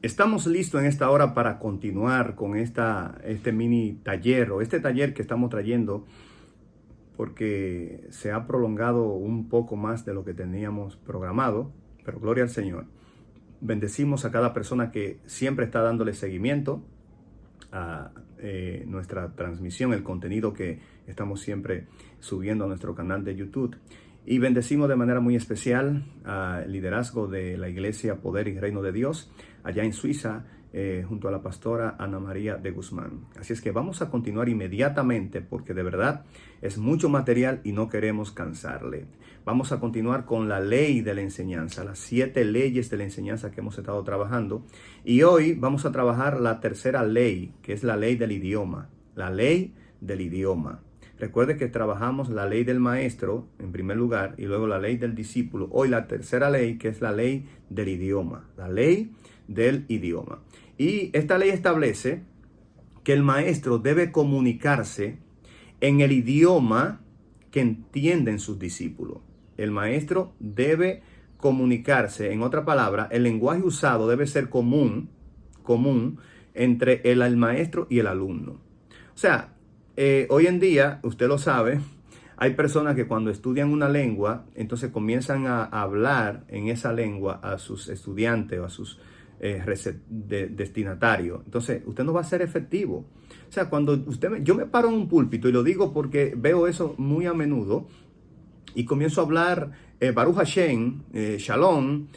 Estamos listos en esta hora para continuar con este mini taller o este taller que estamos trayendo porque se ha prolongado un poco más de lo que teníamos programado, pero gloria al Señor. Bendecimos a cada persona que siempre está dándole seguimiento a nuestra transmisión, el contenido que estamos siempre subiendo a nuestro canal de YouTube. Y bendecimos de manera muy especial al liderazgo de la Iglesia Poder y Reino de Dios allá en Suiza, junto a la pastora Ana María de Guzmán. Así es que vamos a continuar inmediatamente porque de verdad es mucho material y no queremos cansarle. Vamos a continuar con la ley de la enseñanza, las 7 leyes de la enseñanza que hemos estado trabajando. Y hoy vamos a trabajar la tercera ley, que es la ley del idioma. La ley del idioma. Recuerde que trabajamos la ley del maestro en primer lugar y luego la ley del discípulo. Hoy la tercera ley, que es la ley del idioma. La ley del idioma. Y esta ley establece que el maestro debe comunicarse en el idioma que entienden sus discípulos. El maestro debe comunicarse, en otra palabra, el lenguaje usado debe ser común entre el maestro y el alumno. O sea, hoy en día, usted lo sabe, hay personas que cuando estudian una lengua, entonces comienzan a hablar en esa lengua a sus estudiantes o a sus destinatarios. Entonces, usted no va a ser efectivo. O sea, cuando yo me paro en un púlpito y lo digo porque veo eso muy a menudo y comienzo a hablar Baruch Hashem, Shalom,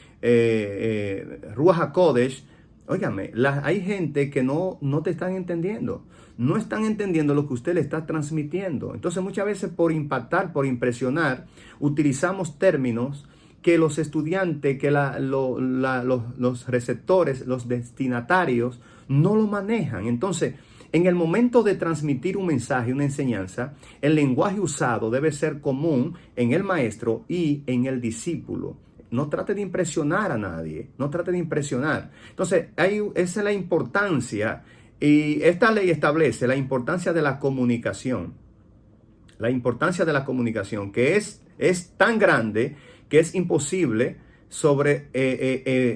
Ruach HaKodesh. Óigame, hay gente que no te están entendiendo. No están entendiendo lo que usted le está transmitiendo. Entonces muchas veces por impactar, por impresionar, utilizamos términos que los estudiantes, que los receptores, los destinatarios no lo manejan. Entonces, en el momento de transmitir un mensaje, una enseñanza, el lenguaje usado debe ser común en el maestro y en el discípulo. No trate de impresionar a nadie, no trate de impresionar. Entonces, esa es la importancia, y esta ley establece la importancia de la comunicación. La importancia de la comunicación, que es tan grande que es imposible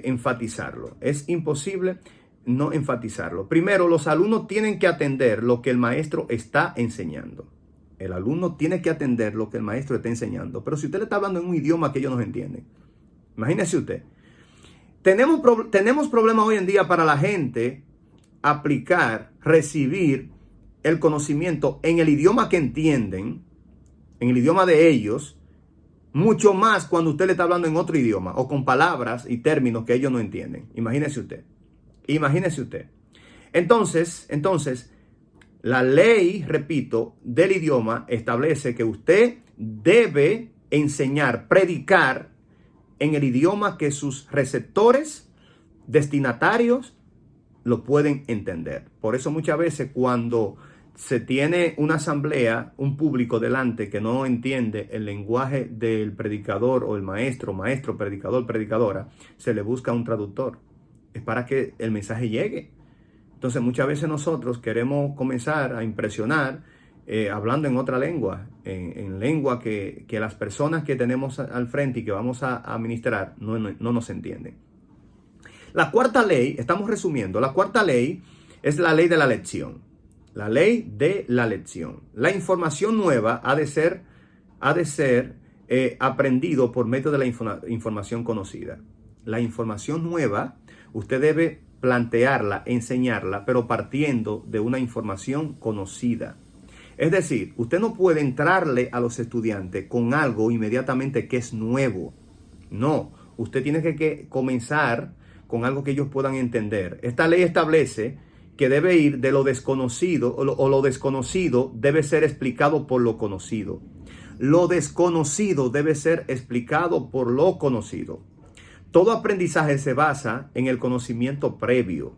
enfatizarlo. Es imposible no enfatizarlo. Primero, los alumnos tienen que atender lo que el maestro está enseñando. El alumno tiene que atender lo que el maestro está enseñando. Pero si usted le está hablando en un idioma que ellos no entienden, imagínese usted. Tenemos problemas hoy en día para la gente aplicar, recibir el conocimiento en el idioma que entienden, en el idioma de ellos, mucho más cuando usted le está hablando en otro idioma o con palabras y términos que ellos no entienden. Imagínese usted. Imagínese usted. Entonces, la ley, repito, del idioma establece que usted debe enseñar, predicar en el idioma que sus receptores, destinatarios, lo pueden entender. Por eso muchas veces cuando se tiene una asamblea, un público delante que no entiende el lenguaje del predicador o el maestro, predicador, predicadora, se le busca un traductor. Es para que el mensaje llegue. Entonces muchas veces nosotros queremos comenzar a impresionar hablando en otra lengua, en lengua que las personas que tenemos al frente y que vamos a ministrar no nos entienden. La cuarta ley, estamos resumiendo, la cuarta ley es la ley de la lección. La ley de la lección. La información nueva ha de ser aprendido por medio de la información conocida. La información nueva, usted debe plantearla, enseñarla, pero partiendo de una información conocida. Es decir, usted no puede entrarle a los estudiantes con algo inmediatamente que es nuevo. No, usted tiene que comenzar con algo que ellos puedan entender. Esta ley establece que debe ir de lo desconocido, o lo desconocido debe ser explicado por lo conocido. Lo desconocido debe ser explicado por lo conocido. Todo aprendizaje se basa en el conocimiento previo.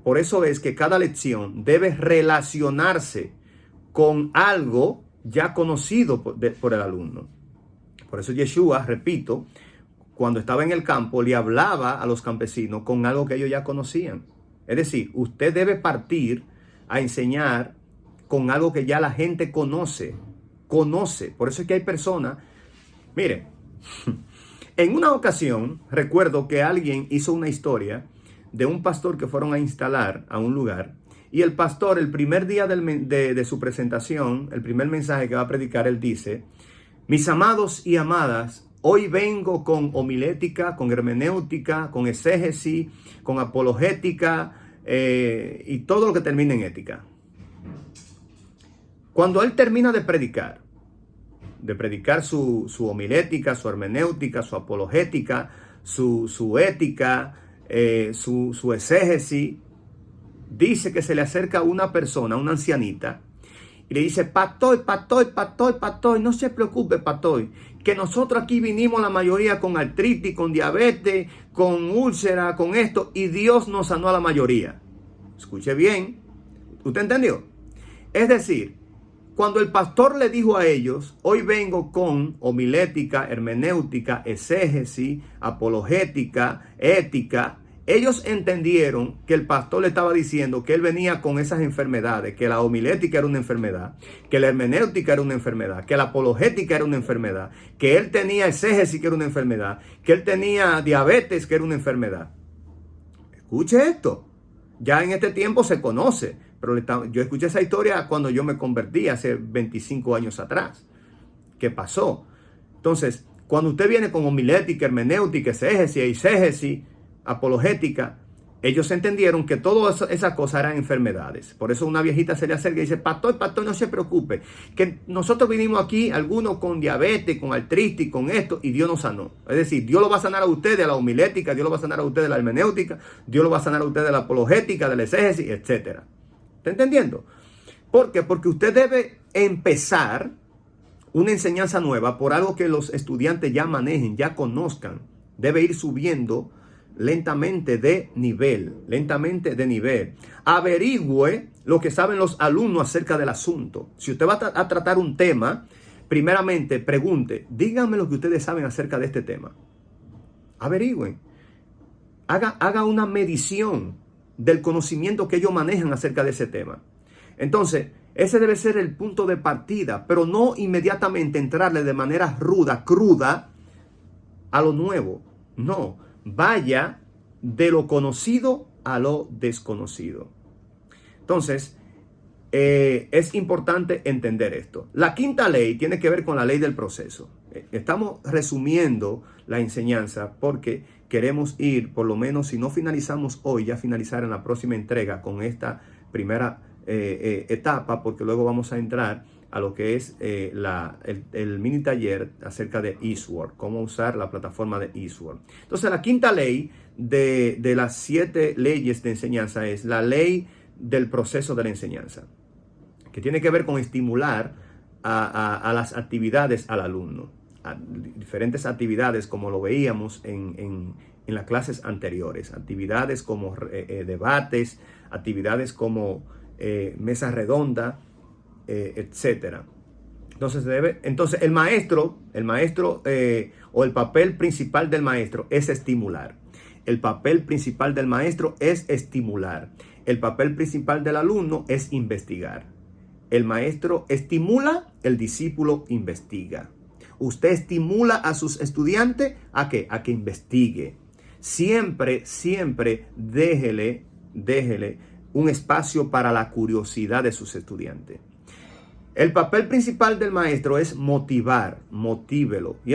Por eso es que cada lección debe relacionarse con algo ya conocido por el alumno. Por eso Yeshua, repito, cuando estaba en el campo, le hablaba a los campesinos con algo que ellos ya conocían. Es decir, usted debe partir a enseñar con algo que ya la gente conoce. Por eso es que hay personas, mire, en una ocasión recuerdo que alguien hizo una historia de un pastor que fueron a instalar a un lugar. Y el pastor, el primer día de su presentación, el primer mensaje que va a predicar, él dice: mis amados y amadas, hoy vengo con homilética, con hermenéutica, con exégesis, con apologética y todo lo que termine en ética. Cuando él termina de predicar su homilética, su hermenéutica, su apologética, su ética, su exégesis, dice que se le acerca una persona, una ancianita, y le dice: pastor, no se preocupe, pastor, que nosotros aquí vinimos la mayoría con artritis, con diabetes, con úlcera, con esto, y Dios nos sanó a la mayoría. Escuche bien, ¿usted entendió? Es decir, cuando el pastor le dijo a ellos: hoy vengo con homilética, hermenéutica, exégesis, apologética, ética, ellos entendieron que el pastor le estaba diciendo que él venía con esas enfermedades, que la homilética era una enfermedad, que la hermenéutica era una enfermedad, que la apologética era una enfermedad, que él tenía exégesis, que era una enfermedad, que él tenía diabetes, que era una enfermedad. Escuche esto, ya en este tiempo se conoce, pero yo escuché esa historia cuando yo me convertí hace 25 años atrás. ¿Qué pasó? Entonces, cuando usted viene con homilética, hermenéutica, exégesis, apologética, ellos entendieron que todas esas cosas eran enfermedades. Por eso una viejita se le acerca y dice: pastor, no se preocupe, que nosotros vinimos aquí, algunos con diabetes, con artritis, con esto, y Dios nos sanó. Es decir, Dios lo va a sanar a usted de la homilética, Dios lo va a sanar a usted de la hermenéutica, Dios lo va a sanar a usted de la apologética, de la exégesis, etc. ¿Está entendiendo? ¿Por qué? Porque usted debe empezar una enseñanza nueva por algo que los estudiantes ya manejen, ya conozcan. Debe ir subiendo lentamente de nivel. Averigüe lo que saben los alumnos acerca del asunto. Si usted va a tratar un tema, primeramente pregunte: díganme lo que ustedes saben acerca de este tema. Averigüen. Haga una medición del conocimiento que ellos manejan acerca de ese tema. Entonces, ese debe ser el punto de partida, pero no inmediatamente entrarle de manera ruda, cruda a lo nuevo. No, vaya de lo conocido a lo desconocido. Entonces, es importante entender esto. La quinta ley tiene que ver con la ley del proceso. Estamos resumiendo la enseñanza porque queremos ir, por lo menos si no finalizamos hoy, ya finalizar en la próxima entrega con esta primera etapa, porque luego vamos a entrar a lo que es el mini taller acerca de eSword, cómo usar la plataforma de eSword. Entonces, la quinta ley de las 7 leyes de enseñanza es la ley del proceso de la enseñanza, que tiene que ver con estimular a las actividades al alumno, a diferentes actividades como lo veíamos en las clases anteriores, actividades como debates, actividades como mesa redonda, etcétera. Entonces el maestro o el papel principal del maestro es estimular. El papel principal del maestro es estimular. El papel principal del alumno es investigar. El maestro estimula, el discípulo investiga. Usted estimula a sus estudiantes ¿a qué? A que investigue. Siempre déjele un espacio para la curiosidad de sus estudiantes. El papel principal del maestro es motivar, motívelo. Y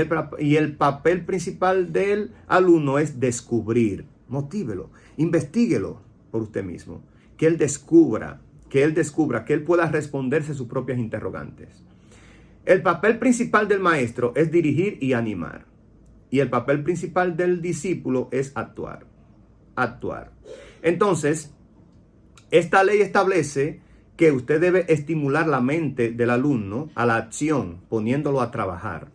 el papel principal del alumno es descubrir, motívelo, investíguelo por usted mismo. Que él descubra, que él pueda responderse sus propias interrogantes. El papel principal del maestro es dirigir y animar. Y el papel principal del discípulo es actuar. Entonces, esta ley establece que usted debe estimular la mente del alumno a la acción, poniéndolo a trabajar.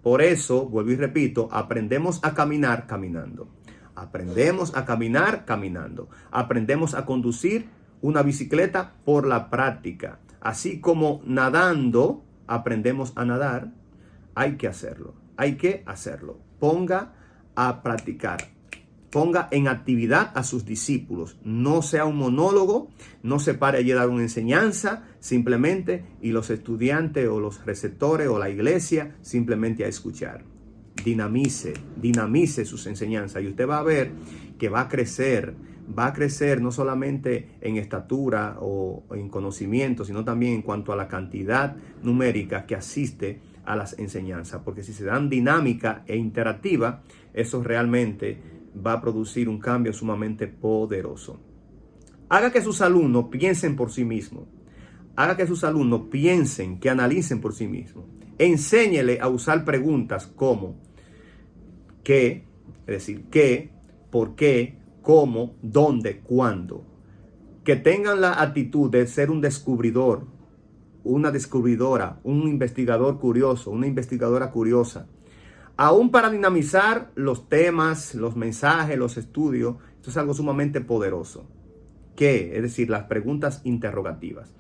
Por eso, vuelvo y repito, aprendemos a caminar caminando. Aprendemos a caminar caminando. Aprendemos a conducir una bicicleta por la práctica. Así como nadando aprendemos a nadar, hay que hacerlo. Ponga a practicar. Ponga en actividad a sus discípulos. No sea un monólogo, no se pare allí a dar una enseñanza simplemente y los estudiantes o los receptores o la iglesia simplemente a escuchar. dinamice sus enseñanzas y usted va a ver que va a crecer no solamente en estatura o en conocimiento, sino también en cuanto a la cantidad numérica que asiste a las enseñanzas, porque si se dan dinámica e interactiva, eso realmente va a producir un cambio sumamente poderoso. Haga que sus alumnos piensen por sí mismos. Haga que sus alumnos piensen, que analicen por sí mismos. Enséñele a usar preguntas como ¿qué? Es decir, ¿qué? ¿Por qué? ¿Cómo? ¿Dónde? ¿Cuándo? Que tengan la actitud de ser un descubridor, una descubridora, un investigador curioso, una investigadora curiosa. Aún para dinamizar los temas, los mensajes, los estudios, esto es algo sumamente poderoso. ¿Qué? Es decir, las preguntas interrogativas.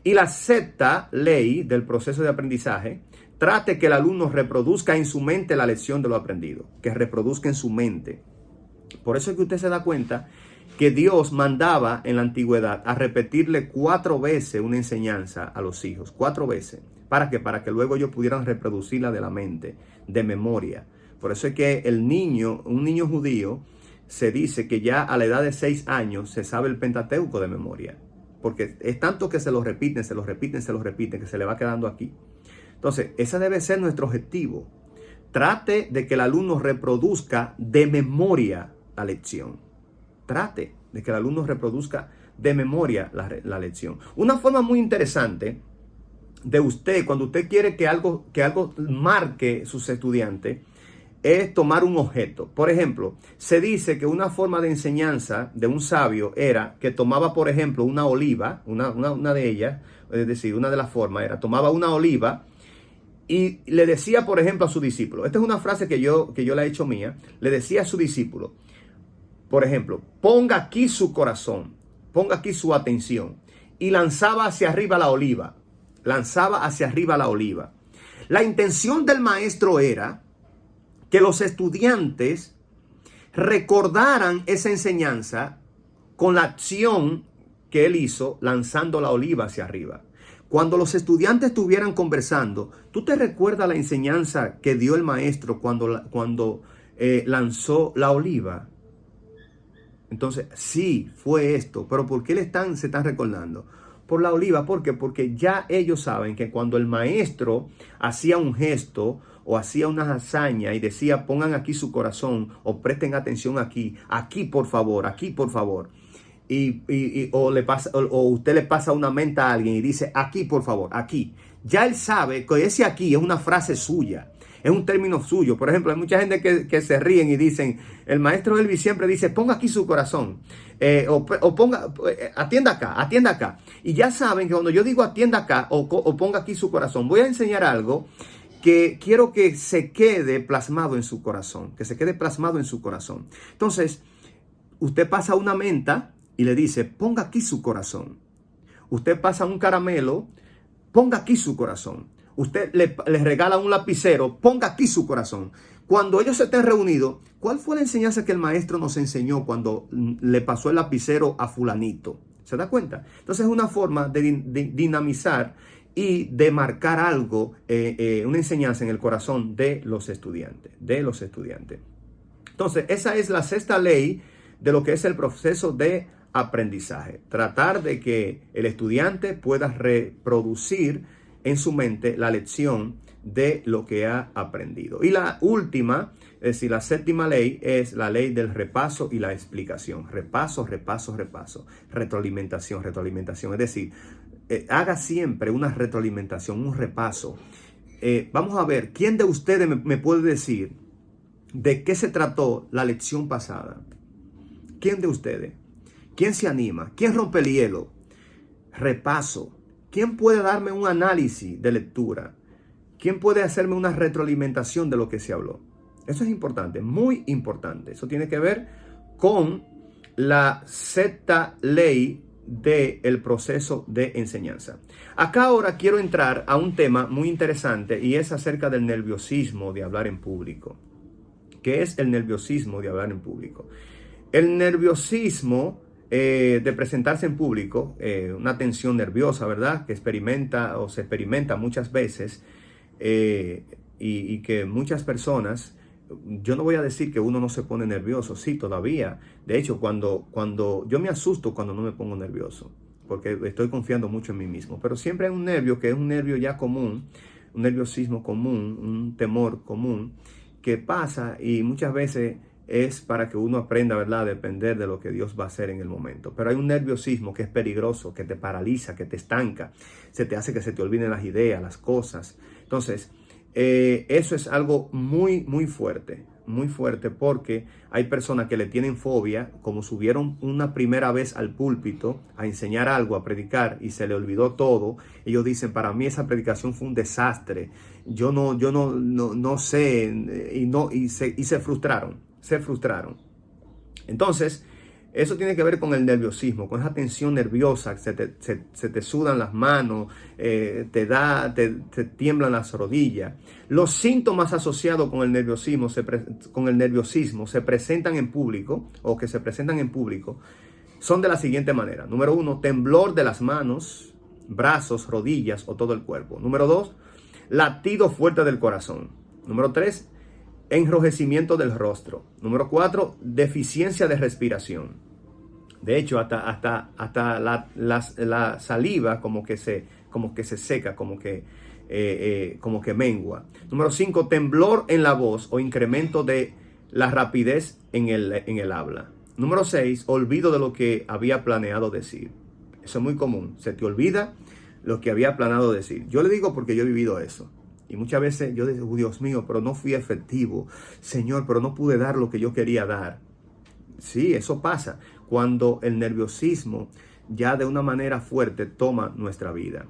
Y la sexta ley del proceso de aprendizaje, trate que el alumno reproduzca en su mente la lección de lo aprendido, que reproduzca en su mente. Por eso es que usted se da cuenta que Dios mandaba en la antigüedad a repetirle 4 veces una enseñanza a los hijos, 4 veces. ¿Para qué? Para que luego ellos pudieran reproducirla de la mente, de memoria. Por eso es que un niño judío, se dice que ya a la edad de 6 años se sabe el Pentateuco de memoria. Porque es tanto que se lo repiten, que se le va quedando aquí. Entonces, ese debe ser nuestro objetivo. Trate de que el alumno reproduzca de memoria la lección. Trate de que el alumno reproduzca de memoria la lección. Una forma muy interesante de usted, cuando usted quiere que algo marque sus estudiantes, es tomar un objeto. Por ejemplo, se dice que una forma de enseñanza de un sabio era que tomaba, por ejemplo, una oliva, una de ellas, es decir, una de las formas era, tomaba una oliva y le decía, por ejemplo, a su discípulo, esta es una frase que yo la he hecho mía, le decía a su discípulo, por ejemplo, ponga aquí su corazón, ponga aquí su atención, y lanzaba hacia arriba la oliva, La intención del maestro era que los estudiantes recordaran esa enseñanza con la acción que él hizo lanzando la oliva hacia arriba. Cuando los estudiantes estuvieran conversando, ¿tú te recuerdas la enseñanza que dio el maestro cuando lanzó la oliva? Entonces, sí, fue esto. Pero ¿por qué se están recordando? Por la oliva. ¿Por qué? Porque ya ellos saben que cuando el maestro hacía un gesto o hacía una hazaña y decía, pongan aquí su corazón o presten atención aquí por favor, o usted le pasa una menta a alguien y dice, aquí por favor, aquí. Ya él sabe que ese aquí es una frase suya, es un término suyo. Por ejemplo, hay mucha gente que se ríen y dicen, el maestro Elvis siempre dice, ponga aquí su corazón, atienda acá. Y ya saben que cuando yo digo atienda acá o ponga aquí su corazón, voy a enseñar algo que quiero que se quede plasmado en su corazón, Entonces, usted pasa una menta y le dice, ponga aquí su corazón. Usted pasa un caramelo, ponga aquí su corazón. Usted le regala un lapicero, ponga aquí su corazón. Cuando ellos estén reunidos, ¿cuál fue la enseñanza que el maestro nos enseñó cuando le pasó el lapicero a fulanito? ¿Se da cuenta? Entonces es una forma de dinamizar y de marcar algo, una enseñanza en el corazón de los estudiantes. Entonces, esa es la sexta ley de lo que es el proceso de aprendizaje. Tratar de que el estudiante pueda reproducir en su mente la lección de lo que ha aprendido. Y la última, es decir, la séptima ley es la ley del repaso y la explicación. Repaso. Retroalimentación. Es decir, haga siempre una retroalimentación, un repaso. Vamos a ver, ¿quién de ustedes me puede decir de qué se trató la lección pasada? ¿Quién de ustedes? ¿Quién se anima? ¿Quién rompe el hielo? Repaso. ¿Quién puede darme un análisis de lectura? ¿Quién puede hacerme una retroalimentación de lo que se habló? Eso es importante, muy importante. Eso tiene que ver con la sexta ley del proceso de enseñanza. Acá ahora quiero entrar a un tema muy interesante y es acerca del nerviosismo de hablar en público. ¿Qué es el nerviosismo de hablar en público? El nerviosismo de presentarse en público, una tensión nerviosa, ¿verdad? Que se experimenta muchas veces y que muchas personas yo no voy a decir que uno no se pone nervioso, sí, todavía. De hecho, cuando yo me asusto cuando no me pongo nervioso, porque estoy confiando mucho en mí mismo, pero siempre hay un nervio que es un nervio ya común, un nerviosismo común, un temor común, que pasa y muchas veces es para que uno aprenda, ¿verdad?, a depender de lo que Dios va a hacer en el momento. Pero hay un nerviosismo que es peligroso, que te paraliza, que te estanca, se te hace que se te olviden las ideas, las cosas. Entonces, eso es algo muy, muy fuerte, porque hay personas que le tienen fobia, como subieron una primera vez al púlpito a enseñar algo, a predicar, y se le olvidó todo. Ellos dicen, para mí esa predicación fue un desastre, yo no sé, y se frustraron. Entonces, eso tiene que ver con el nerviosismo, con esa tensión nerviosa, se te sudan las manos, te tiemblan las rodillas. Los síntomas asociados con el nerviosismo se presentan en público, son de la siguiente manera. Número 1, temblor de las manos, brazos, rodillas o todo el cuerpo. Número 2, latido fuerte del corazón. Número 3, enrojecimiento del rostro. Número 4, deficiencia de respiración. De hecho, hasta la saliva como que se seca, como que mengua. Número 5, temblor en la voz o incremento de la rapidez en el habla. Número 6, olvido de lo que había planeado decir. Eso es muy común. Se te olvida lo que había planeado decir. Yo le digo porque yo he vivido eso. Y muchas veces yo digo, Dios mío, pero no fui efectivo. Señor, pero no pude dar lo que yo quería dar. Sí, eso pasa cuando el nerviosismo ya de una manera fuerte toma nuestra vida.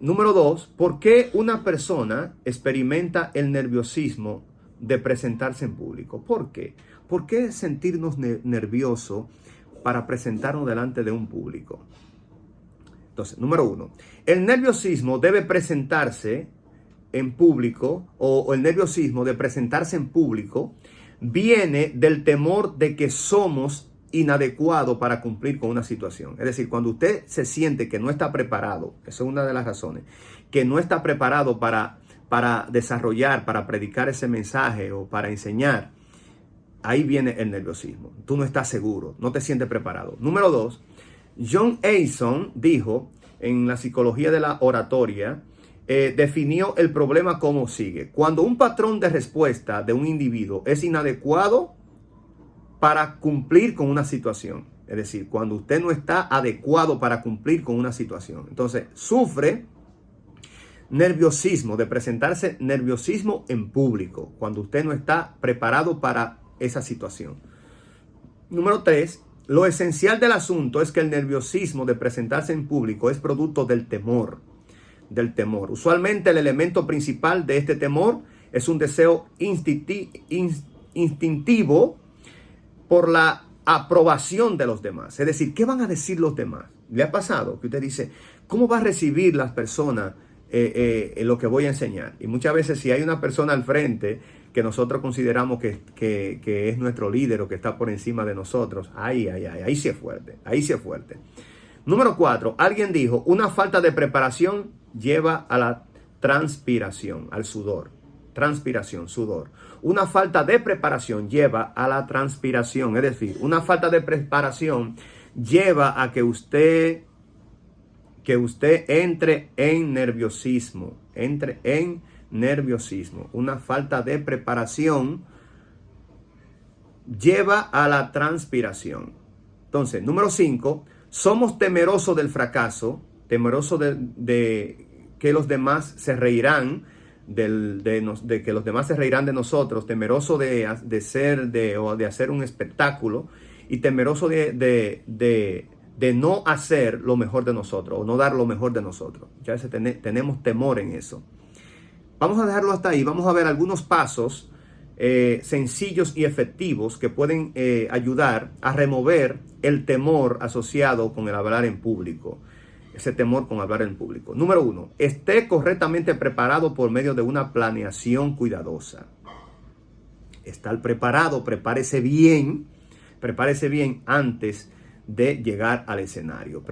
Número 2, ¿por qué una persona experimenta el nerviosismo de presentarse en público? ¿Por qué? ¿Por qué sentirnos nerviosos para presentarnos delante de un público? Entonces, número 1, el nerviosismo debe presentarse en público, o el nerviosismo de presentarse en público viene del temor de que somos inadecuados para cumplir con una situación. Es decir, cuando usted se siente que no está preparado, esa es una de las razones, que no está preparado para desarrollar, para predicar ese mensaje o para enseñar, ahí viene el nerviosismo. Tú no estás seguro, no te sientes preparado. Número 2, John Eason dijo en la psicología de la oratoria, definió el problema como sigue: cuando un patrón de respuesta de un individuo es inadecuado para cumplir con una situación, es decir, cuando usted no está adecuado para cumplir con una situación, entonces sufre nerviosismo, de presentarse nerviosismo en público, cuando usted no está preparado para esa situación. Número 3, lo esencial del asunto es que el nerviosismo de presentarse en público es producto del temor. Usualmente el elemento principal de este temor es un deseo instintivo por la aprobación de los demás. Es decir, ¿qué van a decir los demás? ¿Le ha pasado que usted dice, cómo va a recibir las personas lo que voy a enseñar? Y muchas veces si hay una persona al frente que nosotros consideramos que es nuestro líder o que está por encima de nosotros, ahí sí es fuerte, Número 4, alguien dijo, una falta de preparación lleva a la transpiración, al sudor. Sudor. Una falta de preparación lleva a la transpiración. Es decir, una falta de preparación lleva a que usted entre en nerviosismo. Una falta de preparación lleva a la transpiración. Entonces, número 5, somos temerosos del fracaso, temerosos de que los demás se reirán, de que los demás se reirán de nosotros, temeroso de hacer un espectáculo y temeroso de no hacer lo mejor de nosotros o no dar lo mejor de nosotros. Ya veces tenemos temor en eso. Vamos a dejarlo hasta ahí. Vamos a ver algunos pasos sencillos y efectivos que pueden ayudar a remover el temor asociado con el hablar en público. Ese temor con hablar en público. Número 1, esté correctamente preparado por medio de una planeación cuidadosa. Estar preparado, prepárese bien antes de llegar al escenario.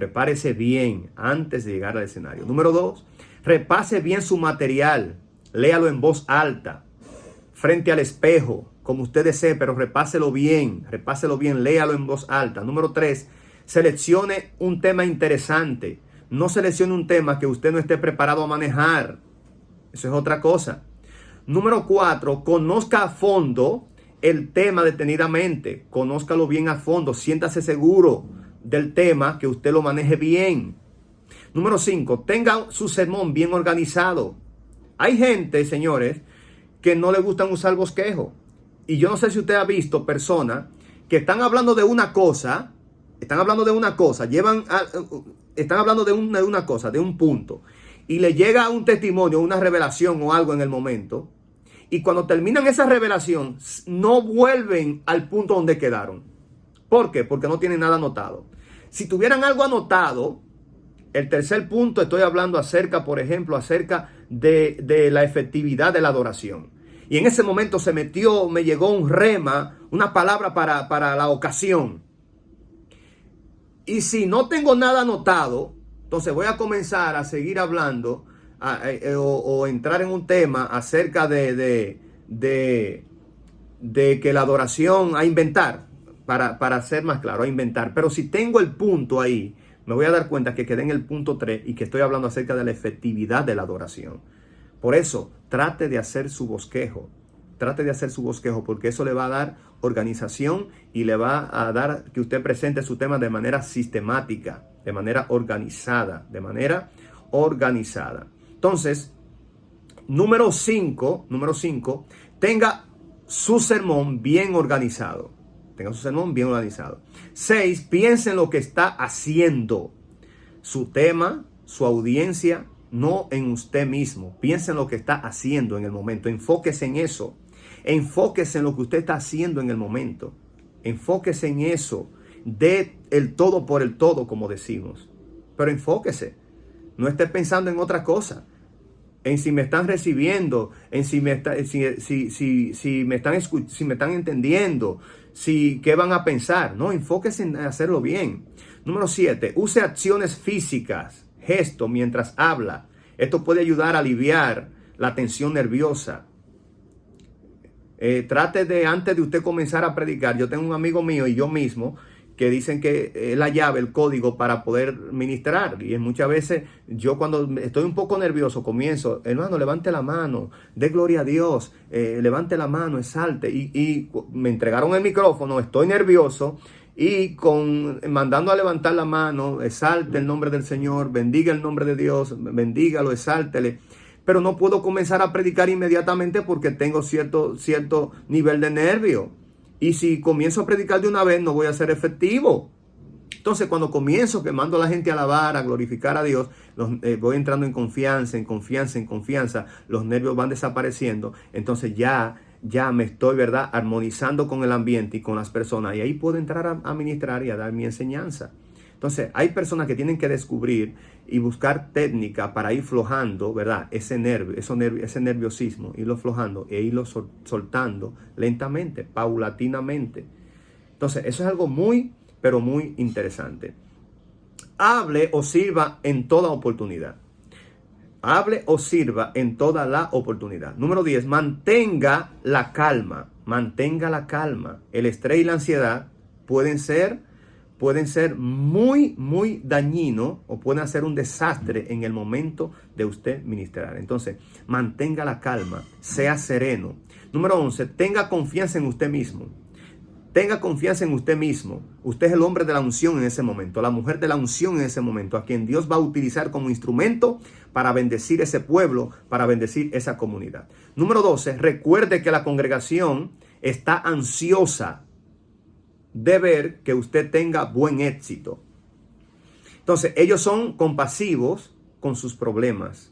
Número 2, repase bien su material. Léalo en voz alta, frente al espejo, como usted desee, pero repáselo bien, léalo en voz alta. Número 3, seleccione un tema interesante. No seleccione un tema que usted no esté preparado a manejar. Eso es otra cosa. Número 4, conozca a fondo el tema detenidamente. Conózcalo bien a fondo. Siéntase seguro del tema, que usted lo maneje bien. Número 5, tenga su sermón bien organizado. Hay gente, señores, que no le gustan usar bosquejo. Y yo no sé si usted ha visto personas que están hablando de una cosa, están hablando de una cosa, de un punto, y le llega un testimonio, una revelación o algo en el momento, y cuando terminan esa revelación, no vuelven al punto donde quedaron. ¿Por qué? Porque no tienen nada anotado. Si tuvieran algo anotado, el tercer punto, estoy hablando acerca, por ejemplo, acerca de la efectividad de la adoración. Y en ese momento me llegó un rema, una palabra para la ocasión. Y si no tengo nada anotado, entonces voy a comenzar a seguir hablando o entrar en un tema acerca de que la adoración, a inventar, para ser más claro, a inventar. Pero si tengo el punto ahí, me voy a dar cuenta que quedé en el punto 3 y que estoy hablando acerca de la efectividad de la adoración. Por eso, trate de hacer su bosquejo. Porque eso le va a dar organización y le va a dar que usted presente su tema de manera sistemática, de manera organizada, Entonces, número 5, tenga su sermón bien organizado. 6, piense en lo que está haciendo. Su tema, su audiencia, no en usted mismo. Piense en lo que está haciendo en el momento. Enfóquese en eso. Enfóquese en lo que usted está haciendo en el momento. Enfóquese en eso. De el todo por el todo, como decimos. Pero enfóquese. No esté pensando en otra cosa. En si me están recibiendo, en si me están entendiendo, qué van a pensar. No, enfóquese en hacerlo bien. Número 7, use acciones físicas, gesto mientras habla. Esto puede ayudar a aliviar la tensión nerviosa. Trate de, antes de usted comenzar a predicar, yo tengo un amigo mío y yo mismo que dicen que es la llave, el código para poder ministrar. Y muchas veces yo, cuando estoy un poco nervioso, comienzo: hermano, levante la mano, dé gloria a Dios, levante la mano, exalte. Y me entregaron el micrófono, estoy nervioso, y mandando a levantar la mano, exalte el nombre del Señor, bendiga el nombre de Dios, bendígalo, exáltele. Pero no puedo comenzar a predicar inmediatamente porque tengo cierto nivel de nervio. Y si comienzo a predicar de una vez, no voy a ser efectivo. Entonces, cuando comienzo, que mando a la gente a alabar, a glorificar a Dios, voy entrando en confianza. Los nervios van desapareciendo. Entonces ya me estoy, ¿verdad?, armonizando con el ambiente y con las personas. Y ahí puedo entrar a ministrar y a dar mi enseñanza. Entonces, hay personas que tienen que descubrir y buscar técnica para ir flojando, ¿verdad?, ese nerviosismo, irlo flojando e irlo soltando lentamente, paulatinamente. Entonces, eso es algo muy, pero muy interesante. Hable o sirva en toda oportunidad. Número 10, mantenga la calma. El estrés y la ansiedad pueden ser muy, muy dañinos o pueden hacer un desastre en el momento de usted ministrar. Entonces, mantenga la calma, sea sereno. Número 11, tenga confianza en usted mismo. Usted es el hombre de la unción en ese momento, la mujer de la unción en ese momento, a quien Dios va a utilizar como instrumento para bendecir ese pueblo, para bendecir esa comunidad. Número 12, recuerde que la congregación está ansiosa de ver que usted tenga buen éxito. Entonces, ellos son compasivos con sus problemas.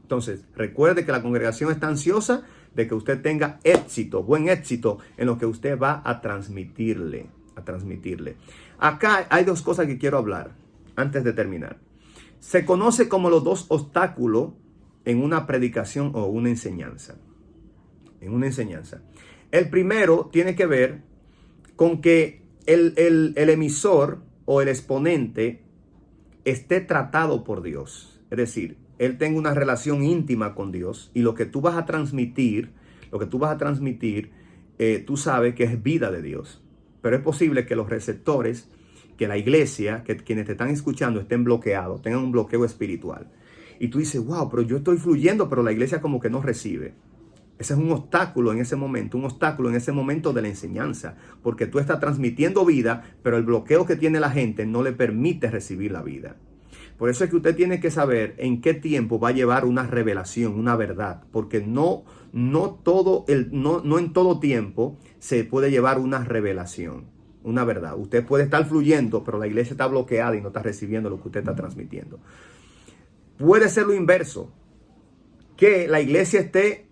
Entonces, recuerde que la congregación está ansiosa de que usted tenga éxito, buen éxito en lo que usted va a transmitirle. Acá hay dos cosas que quiero hablar antes de terminar. Se conoce como los 2 obstáculos en una predicación o una enseñanza. El primero tiene que ver con que el emisor o el exponente esté tratado por Dios. Es decir, él tenga una relación íntima con Dios y lo que tú vas a transmitir tú sabes que es vida de Dios. Pero es posible que los receptores, que la iglesia, que quienes te están escuchando estén bloqueados, tengan un bloqueo espiritual. Y tú dices, wow, pero yo estoy fluyendo, pero la iglesia como que no recibe. Ese es un obstáculo en ese momento de la enseñanza, porque tú estás transmitiendo vida, pero el bloqueo que tiene la gente no le permite recibir la vida. Por eso es que usted tiene que saber en qué tiempo va a llevar una revelación, una verdad, porque no en todo tiempo se puede llevar una revelación, una verdad. Usted puede estar fluyendo, pero la iglesia está bloqueada y no está recibiendo lo que usted está transmitiendo. Puede ser lo inverso, que la iglesia esté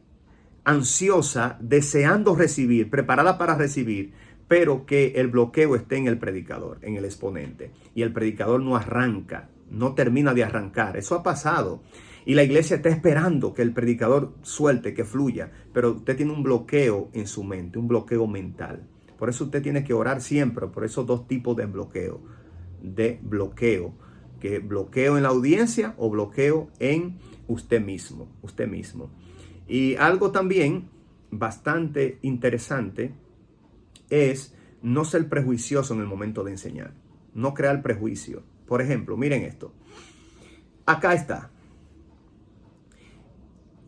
ansiosa, deseando recibir, preparada para recibir, pero que el bloqueo esté en el predicador, en el exponente, y el predicador no arranca, no termina de arrancar. Eso ha pasado. Y la iglesia está esperando que el predicador suelte, que fluya, pero usted tiene un bloqueo en su mente, un bloqueo mental. Por eso usted tiene que orar siempre por esos dos tipos de bloqueo, que bloqueo en la audiencia o bloqueo en usted mismo. Y algo también bastante interesante es no ser prejuicioso en el momento de enseñar, no crear prejuicio. Por ejemplo, miren esto. Acá está.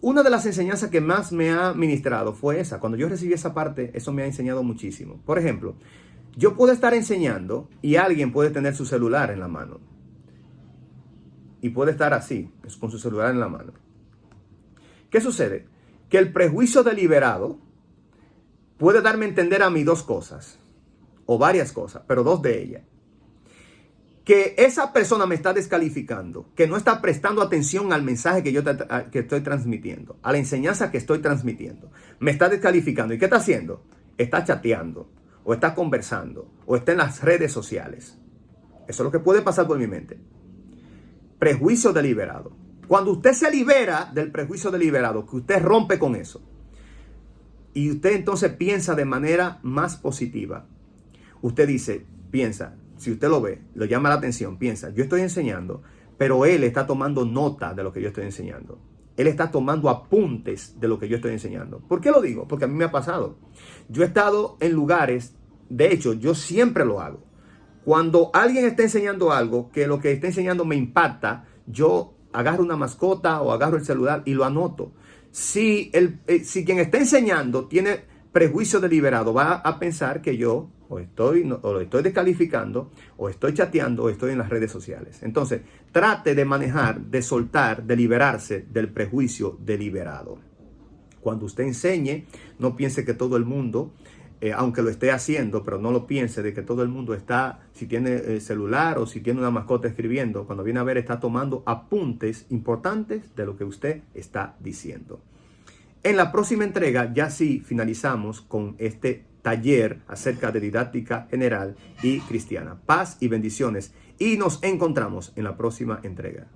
Una de las enseñanzas que más me ha ministrado fue esa. Cuando yo recibí esa parte, eso me ha enseñado muchísimo. Por ejemplo, yo puedo estar enseñando y alguien puede tener su celular en la mano. Y puede estar así, con su celular en la mano. ¿Qué sucede? Que el prejuicio deliberado puede darme a entender a mí dos cosas, o varias cosas, pero dos de ellas. Que esa persona me está descalificando, que no está prestando atención al mensaje que estoy transmitiendo, a la enseñanza que estoy transmitiendo. Me está descalificando. ¿Y qué está haciendo? Está chateando, o está conversando, o está en las redes sociales. Eso es lo que puede pasar por mi mente. Prejuicio deliberado. Cuando usted se libera del prejuicio deliberado, que usted rompe con eso, y usted entonces piensa de manera más positiva, usted piensa, si usted lo ve, lo llama la atención, piensa, yo estoy enseñando, pero él está tomando nota de lo que yo estoy enseñando. Él está tomando apuntes de lo que yo estoy enseñando. ¿Por qué lo digo? Porque a mí me ha pasado. Yo he estado en lugares, de hecho, yo siempre lo hago. Cuando alguien está enseñando algo, que lo que está enseñando me impacta, yo agarro una mascota o agarro el celular y lo anoto. Si quien está enseñando tiene prejuicio deliberado, va a pensar que yo o lo estoy descalificando, o estoy chateando, o estoy en las redes sociales. Entonces, trate de manejar, de soltar, de liberarse del prejuicio deliberado. Cuando usted enseñe, no piense que todo el mundo, aunque lo esté haciendo, pero no lo piense de que todo el mundo está, si tiene celular o si tiene una mascota escribiendo, cuando viene a ver está tomando apuntes importantes de lo que usted está diciendo. En la próxima entrega ya sí finalizamos con este taller acerca de didáctica general y cristiana. Paz y bendiciones y nos encontramos en la próxima entrega.